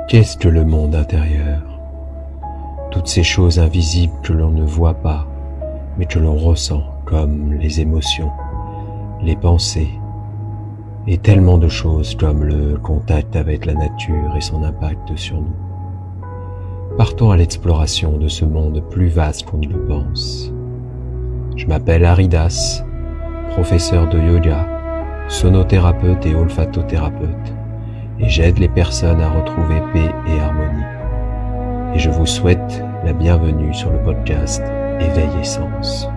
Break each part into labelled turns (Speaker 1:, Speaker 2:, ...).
Speaker 1: Qu'est-ce que le monde intérieur? Toutes ces choses invisibles que l'on ne voit pas, mais que l'on ressent, comme les émotions, les pensées, et tellement de choses comme le contact avec la nature et son impact sur nous. Partons à l'exploration de ce monde plus vaste qu'on ne le pense. Je m'appelle Haridas, professeur de yoga, sonothérapeute et olfatothérapeute, et j'aide les personnes à retrouver paix et harmonie. Et je vous souhaite la bienvenue sur le podcast Éveil et Sens.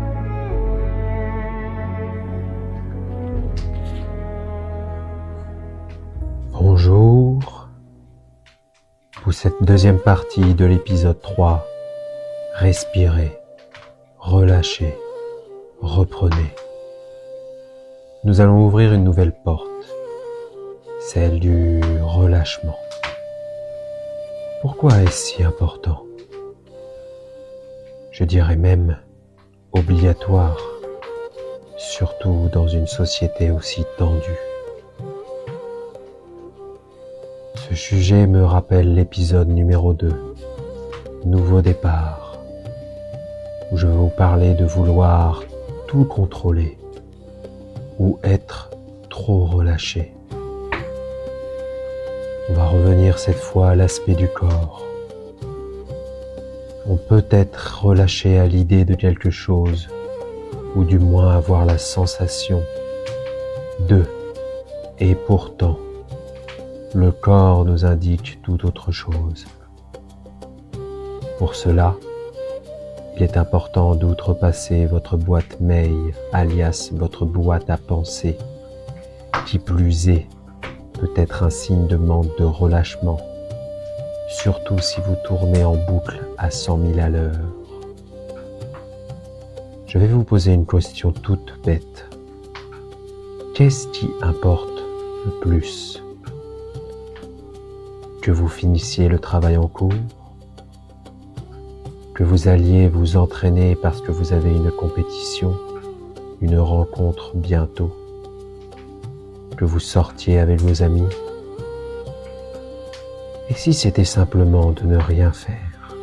Speaker 1: Bonjour. Pour cette deuxième partie de l'épisode 3, respirez, relâchez, reprenez. Nous allons ouvrir une nouvelle porte, celle du relâchement. Pourquoi est-ce si important? Je dirais même obligatoire, surtout dans une société aussi tendue. Ce sujet me rappelle l'épisode numéro 2, Nouveau départ, où je vais vous parler de vouloir tout contrôler ou être trop relâché. On va revenir cette fois à l'aspect du corps. On peut être relâché à l'idée de quelque chose, ou du moins avoir la sensation de, et pourtant, le corps nous indique tout autre chose. Pour cela, il est important d'outrepasser votre boîte mail, alias votre boîte à pensée, qui plus est, peut être un signe de manque de relâchement, surtout si vous tournez en boucle à 100 000 à l'heure. Je vais vous poser une question toute bête. Qu'est-ce qui importe le plus? Que vous finissiez le travail en cours? Que vous alliez vous entraîner parce que vous avez une compétition, une rencontre bientôt? Que vous sortiez avec vos amis? Et si c'était simplement de ne rien faire,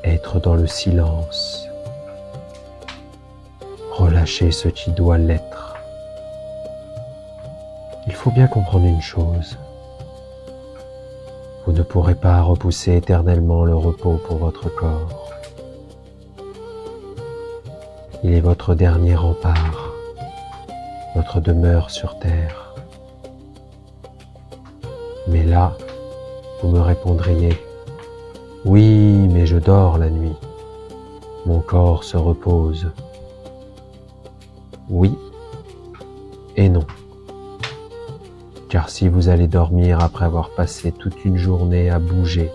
Speaker 1: être dans le silence, relâcher ce qui doit l'être? Il faut bien comprendre une chose, vous ne pourrez pas repousser éternellement le repos pour votre corps. Il est votre dernier rempart, votre demeure sur terre. Mais là, vous me répondriez, oui, mais je dors la nuit, mon corps se repose. Oui et non. Car si vous allez dormir après avoir passé toute une journée à bouger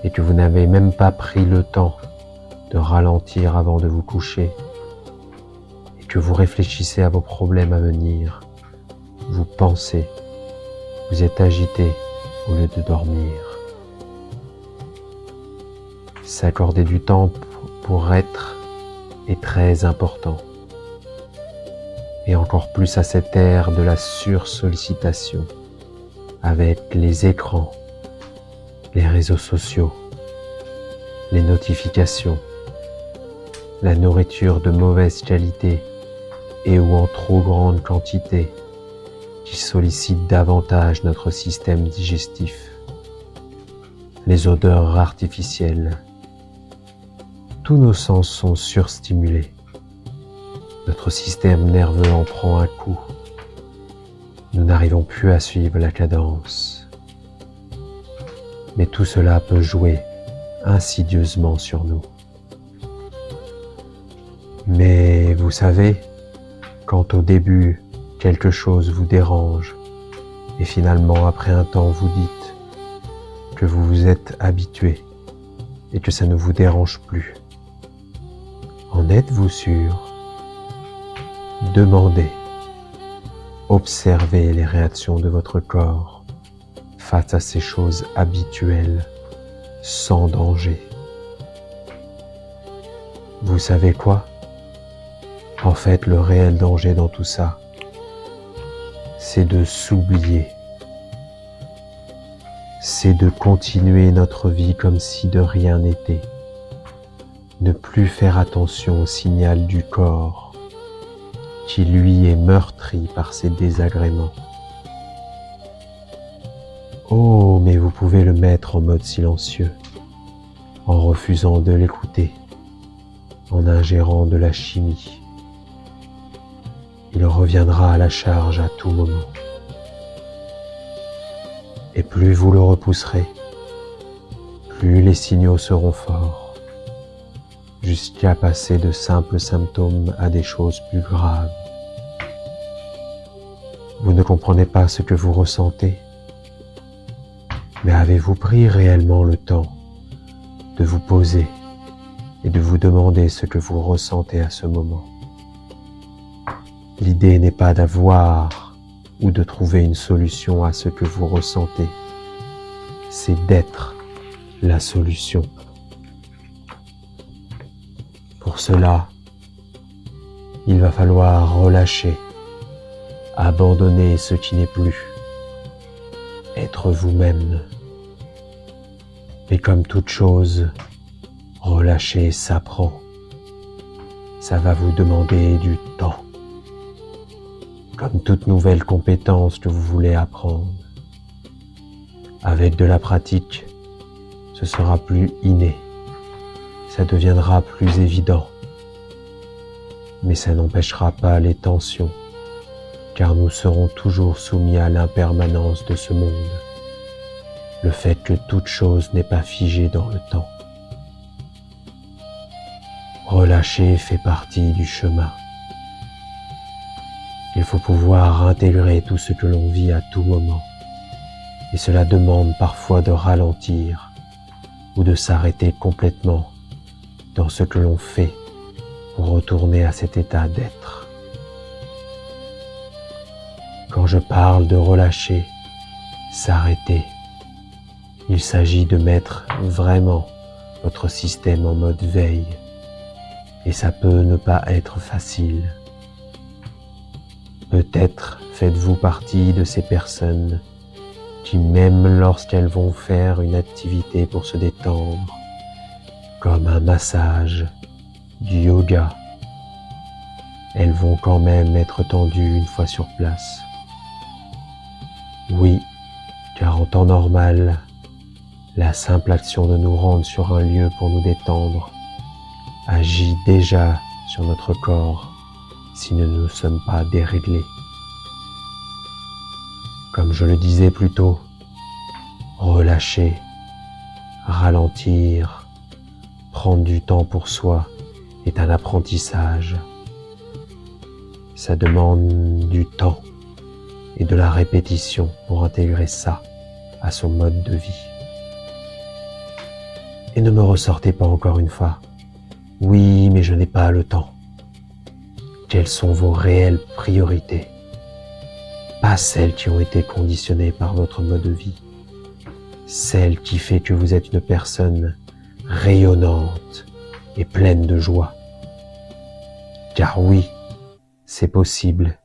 Speaker 1: et que vous n'avez même pas pris le temps de ralentir avant de vous coucher et que vous réfléchissez à vos problèmes à venir, vous pensez, vous êtes agité au lieu de dormir. S'accorder du temps pour être est très important. Et encore plus à cette ère de la sursollicitation, avec les écrans, les réseaux sociaux, les notifications, la nourriture de mauvaise qualité et ou en trop grande quantité qui sollicite davantage notre système digestif, les odeurs artificielles. Tous nos sens sont surstimulés. Notre système nerveux en prend un coup. Nous n'arrivons plus à suivre la cadence. Mais tout cela peut jouer insidieusement sur nous. Mais vous savez, quand au début quelque chose vous dérange et finalement après un temps vous dites que vous vous êtes habitué et que ça ne vous dérange plus, en êtes-vous sûr? Demandez, observez les réactions de votre corps face à ces choses habituelles, sans danger. Vous savez quoi? En fait, le réel danger dans tout ça, c'est de s'oublier. c'est de continuer notre vie comme si de rien n'était. Ne plus faire attention au signal du corps, qui lui est meurtri par ses désagréments. Oh, mais vous pouvez le mettre en mode silencieux, en refusant de l'écouter, en ingérant de la chimie. Il reviendra à la charge à tout moment. Et plus vous le repousserez, plus les signaux seront forts, jusqu'à passer de simples symptômes à des choses plus graves. Vous ne comprenez pas ce que vous ressentez, mais avez-vous pris réellement le temps de vous poser et de vous demander ce que vous ressentez à ce moment? L'idée n'est pas d'avoir ou de trouver une solution à ce que vous ressentez, c'est d'être la solution. Pour cela, il va falloir relâcher, abandonner ce qui n'est plus, être vous-même. Et comme toute chose, relâcher s'apprend. Ça va vous demander du temps. Comme toute nouvelle compétence que vous voulez apprendre. Avec de la pratique, ce sera plus inné, ça deviendra plus évident. Mais ça n'empêchera pas les tensions, car nous serons toujours soumis à l'impermanence de ce monde. Le fait que toute chose n'est pas figée dans le temps. Relâcher fait partie du chemin. Il faut pouvoir intégrer tout ce que l'on vit à tout moment. Et cela demande parfois de ralentir ou de s'arrêter complètement dans ce que l'on fait pour retourner à cet état d'être. Quand je parle de relâcher, s'arrêter, il s'agit de mettre vraiment votre système en mode veille. Et ça peut ne pas être facile. Peut-être faites-vous partie de ces personnes qui, même lorsqu'elles vont faire une activité pour se détendre, comme un massage, du yoga, elles vont quand même être tendues une fois sur place. Oui, car en temps normal, la simple action de nous rendre sur un lieu pour nous détendre agit déjà sur notre corps si nous ne sommes pas déréglés. Comme je le disais plus tôt, relâcher, ralentir, prendre du temps pour soi est un apprentissage. Ça demande du temps et de la répétition pour intégrer ça à son mode de vie. Et ne me ressortez pas encore une fois. Oui, mais je n'ai pas le temps. Quelles sont vos réelles priorités? Pas celles qui ont été conditionnées par votre mode de vie. Celle qui fait que vous êtes une personne rayonnante et pleine de joie. Car oui, c'est possible.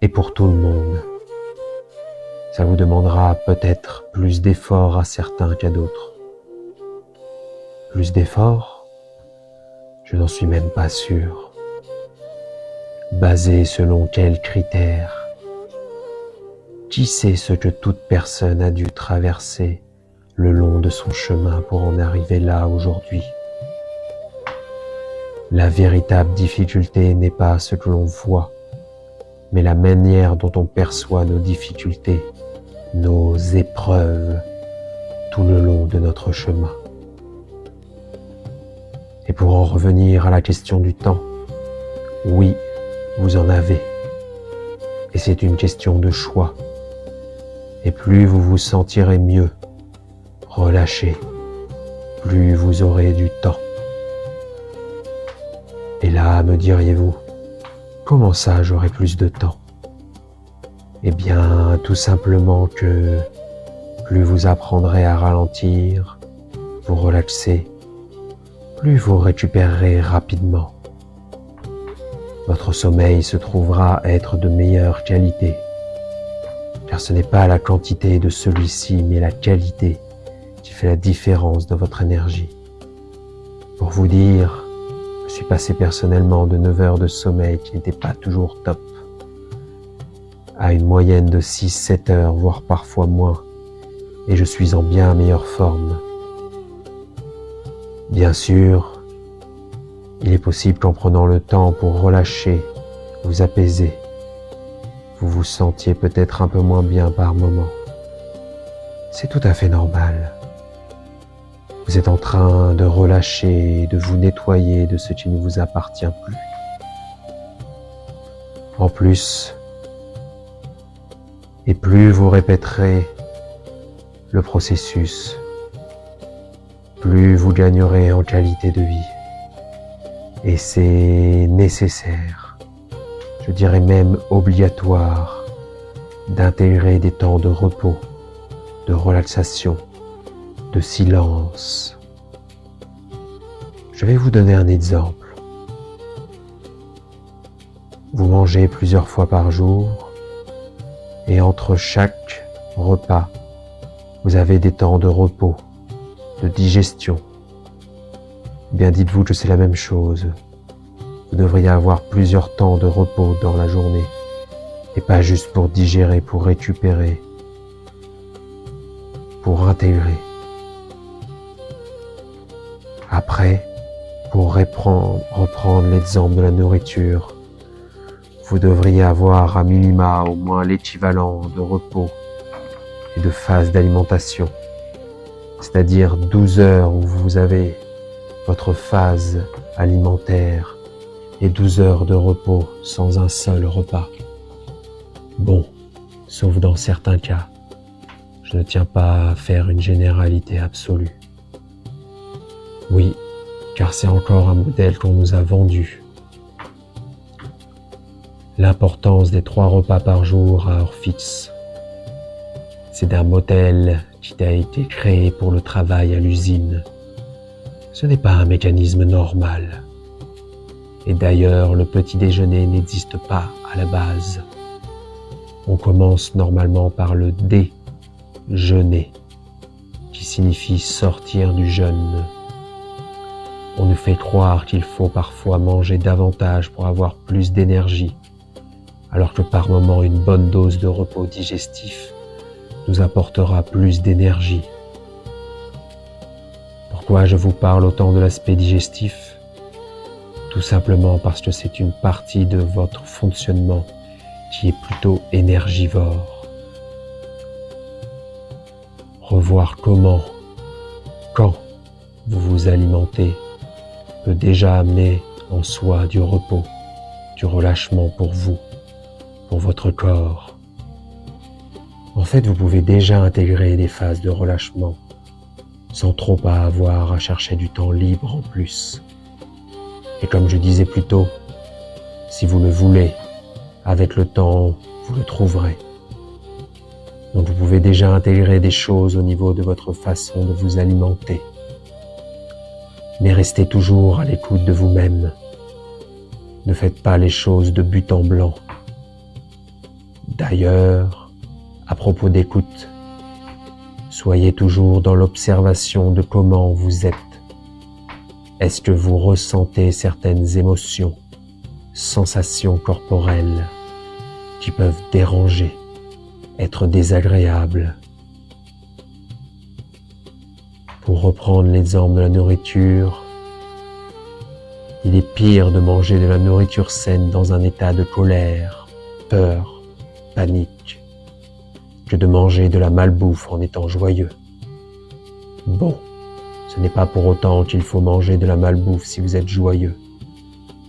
Speaker 1: Et pour tout le monde. Ça vous demandera peut-être plus d'efforts à certains qu'à d'autres. Plus d'efforts? Je n'en suis même pas sûr. Basé selon quels critères? Qui sait ce que toute personne a dû traverser le long de son chemin pour en arriver là aujourd'hui? La véritable difficulté n'est pas ce que l'on voit, mais la manière dont on perçoit nos difficultés, nos épreuves, tout le long de notre chemin. Et pour en revenir à la question du temps, oui, vous en avez. Et c'est une question de choix. Et plus vous vous sentirez mieux, relâché, plus vous aurez du temps. Et là, me diriez-vous, comment ça j'aurai plus de temps? Eh bien, tout simplement que plus vous apprendrez à ralentir, vous relaxer, plus vous récupérerez rapidement. Votre sommeil se trouvera être de meilleure qualité, car car ce n'est pas la quantité de celui-ci, mais la qualité qui fait la différence dans votre énergie. Pour vous dire, je suis passé personnellement de 9 heures de sommeil qui n'était pas toujours top, à une moyenne de 6-7 heures, voire parfois moins, et je suis en bien meilleure forme. Bien sûr, il est possible qu'en prenant le temps pour relâcher, vous apaiser, vous vous sentiez peut-être un peu moins bien par moment. C'est tout à fait normal. Vous êtes en train de relâcher, de vous nettoyer de ce qui ne vous appartient plus. En plus, et plus vous répéterez le processus, plus vous gagnerez en qualité de vie. Et c'est nécessaire, je dirais même obligatoire, d'intégrer des temps de repos, de relaxation, de silence. Je vais vous donner un exemple. Vous mangez plusieurs fois par jour et entre chaque repas, vous avez des temps de repos, de digestion. Bien dites-vous que c'est la même chose. Vous devriez avoir plusieurs temps de repos dans la journée et pas juste pour digérer, pour récupérer, pour intégrer. Après, pour reprendre l'exemple de la nourriture, vous devriez avoir à minima au moins l'équivalent de repos et de phase d'alimentation, c'est-à-dire 12 heures où vous avez votre phase alimentaire et 12 heures de repos sans un seul repas. Bon, sauf dans certains cas, je ne tiens pas à faire une généralité absolue. Oui, car c'est encore un modèle qu'on nous a vendu. L'importance des 3 repas par jour à heure fixe. C'est un modèle qui a été créé pour le travail à l'usine. Ce n'est pas un mécanisme normal. Et d'ailleurs, le petit déjeuner n'existe pas à la base. On commence normalement par le déjeuner, qui signifie sortir du jeûne. On nous fait croire qu'il faut parfois manger davantage pour avoir plus d'énergie, alors que par moment une bonne dose de repos digestif nous apportera plus d'énergie. Pourquoi je vous parle autant de l'aspect digestif ? Tout simplement parce que c'est une partie de votre fonctionnement qui est plutôt énergivore. Revoir comment, quand vous vous alimentez peut déjà amener en soi du repos, du relâchement pour vous, pour votre corps. En fait, vous pouvez déjà intégrer des phases de relâchement sans trop avoir à chercher du temps libre en plus. Et comme je disais plus tôt, si vous le voulez, avec le temps, vous le trouverez. Donc vous pouvez déjà intégrer des choses au niveau de votre façon de vous alimenter. Mais restez toujours à l'écoute de vous-même. Ne faites pas les choses de but en blanc. D'ailleurs, à propos d'écoute, soyez toujours dans l'observation de comment vous êtes. Est-ce que vous ressentez certaines émotions, sensations corporelles qui peuvent déranger, être désagréables? Pour reprendre l'exemple de la nourriture, il est pire de manger de la nourriture saine dans un état de colère, peur, panique, que de manger de la malbouffe en étant joyeux. Bon, ce n'est pas pour autant qu'il faut manger de la malbouffe si vous êtes joyeux.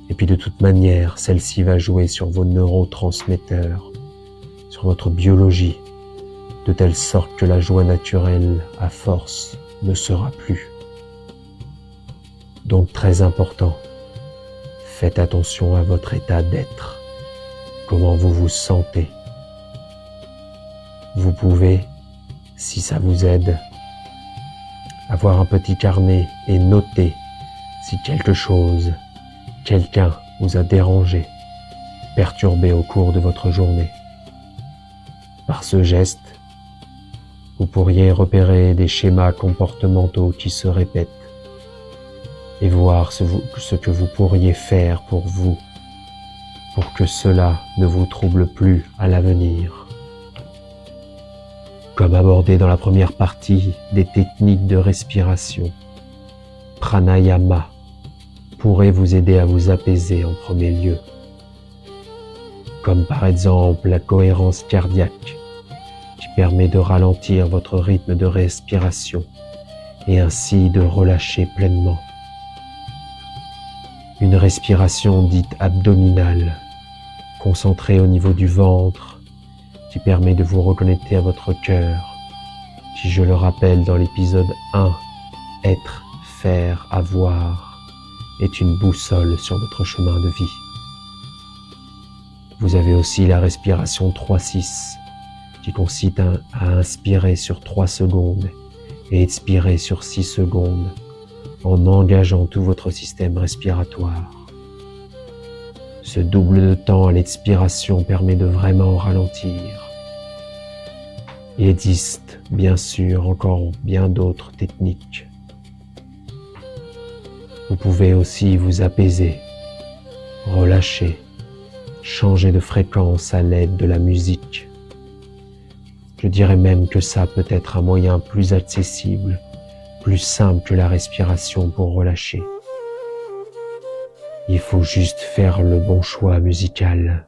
Speaker 1: Et puis de toute manière, celle-ci va jouer sur vos neurotransmetteurs, sur votre biologie, de telle sorte que la joie naturelle, à force, ne sera plus. Donc très important, faites attention à votre état d'être, comment vous vous sentez. Vous pouvez, si ça vous aide, avoir un petit carnet et noter si quelque chose, quelqu'un vous a dérangé, perturbé au cours de votre journée. Par ce geste, vous pourriez repérer des schémas comportementaux qui se répètent et voir ce que vous pourriez faire pour vous, pour que cela ne vous trouble plus à l'avenir. Comme abordé dans la première partie, des techniques de respiration, pranayama, pourraient vous aider à vous apaiser en premier lieu. Comme par exemple la cohérence cardiaque, qui permet de ralentir votre rythme de respiration et ainsi de relâcher pleinement. Une respiration dite abdominale, concentrée au niveau du ventre, qui permet de vous reconnecter à votre cœur, qui, je le rappelle dans l'épisode 1, être, faire, avoir, est une boussole sur votre chemin de vie. Vous avez aussi la respiration 3-6, qui consiste à inspirer sur 3 secondes et expirer sur 6 secondes, en engageant tout votre système respiratoire. Ce double de temps à l'expiration permet de vraiment ralentir. Il existe, bien sûr, encore bien d'autres techniques. Vous pouvez aussi vous apaiser, relâcher, changer de fréquence à l'aide de la musique. Je dirais même que ça peut être un moyen plus accessible, plus simple que la respiration pour relâcher. Il faut juste faire le bon choix musical.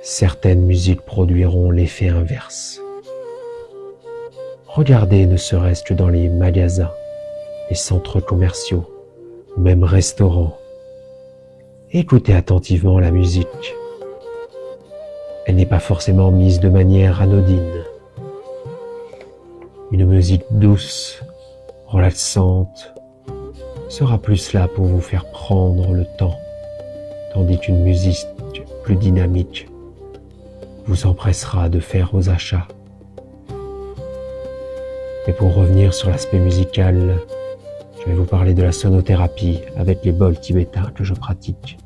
Speaker 1: Certaines musiques produiront l'effet inverse. Regardez ne serait-ce que dans les magasins, les centres commerciaux, ou même restaurants. Écoutez attentivement la musique. Elle n'est pas forcément mise de manière anodine. Une musique douce, relaxante, sera plus là pour vous faire prendre le temps, tandis qu'une musique plus dynamique vous empressera de faire vos achats. Et pour revenir sur l'aspect musical, je vais vous parler de la sonothérapie avec les bols tibétains que je pratique.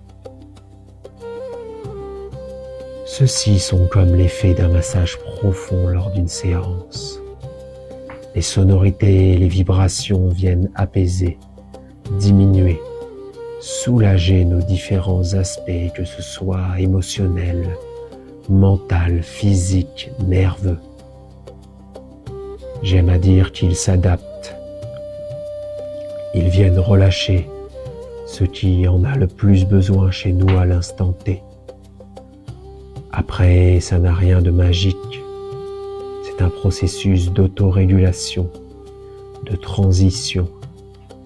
Speaker 1: Ceux-ci sont comme l'effet d'un massage profond lors d'une séance. Les sonorités et les vibrations viennent apaiser, diminuer, soulager nos différents aspects, que ce soit émotionnel, mental, physique, nerveux. J'aime à dire qu'ils s'adaptent. Ils viennent relâcher ce qui en a le plus besoin chez nous à l'instant T. Après, ça n'a rien de magique. C'est un processus d'autorégulation, de transition,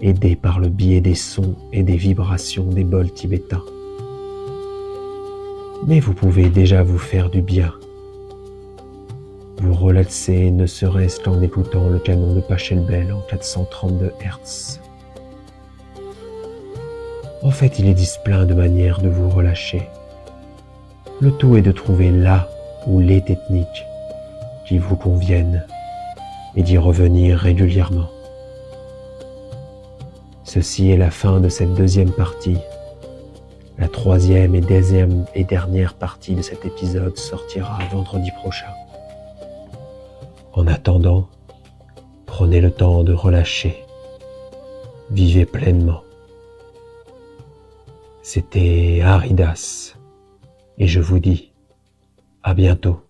Speaker 1: aidé par le biais des sons et des vibrations des bols tibétains. Mais vous pouvez déjà vous faire du bien. Vous relaxer ne serait-ce qu'en écoutant le canon de Pachelbel en 432 Hz. En fait, il existe plein de manières de vous relâcher. Le tout est de trouver là ou les techniques qui vous conviennent et d'y revenir régulièrement. Ceci est la fin de cette deuxième partie. La troisième et dernière partie de cet épisode sortira vendredi prochain. En attendant, prenez le temps de relâcher. Vivez pleinement. C'était Haridas et je vous dis à bientôt.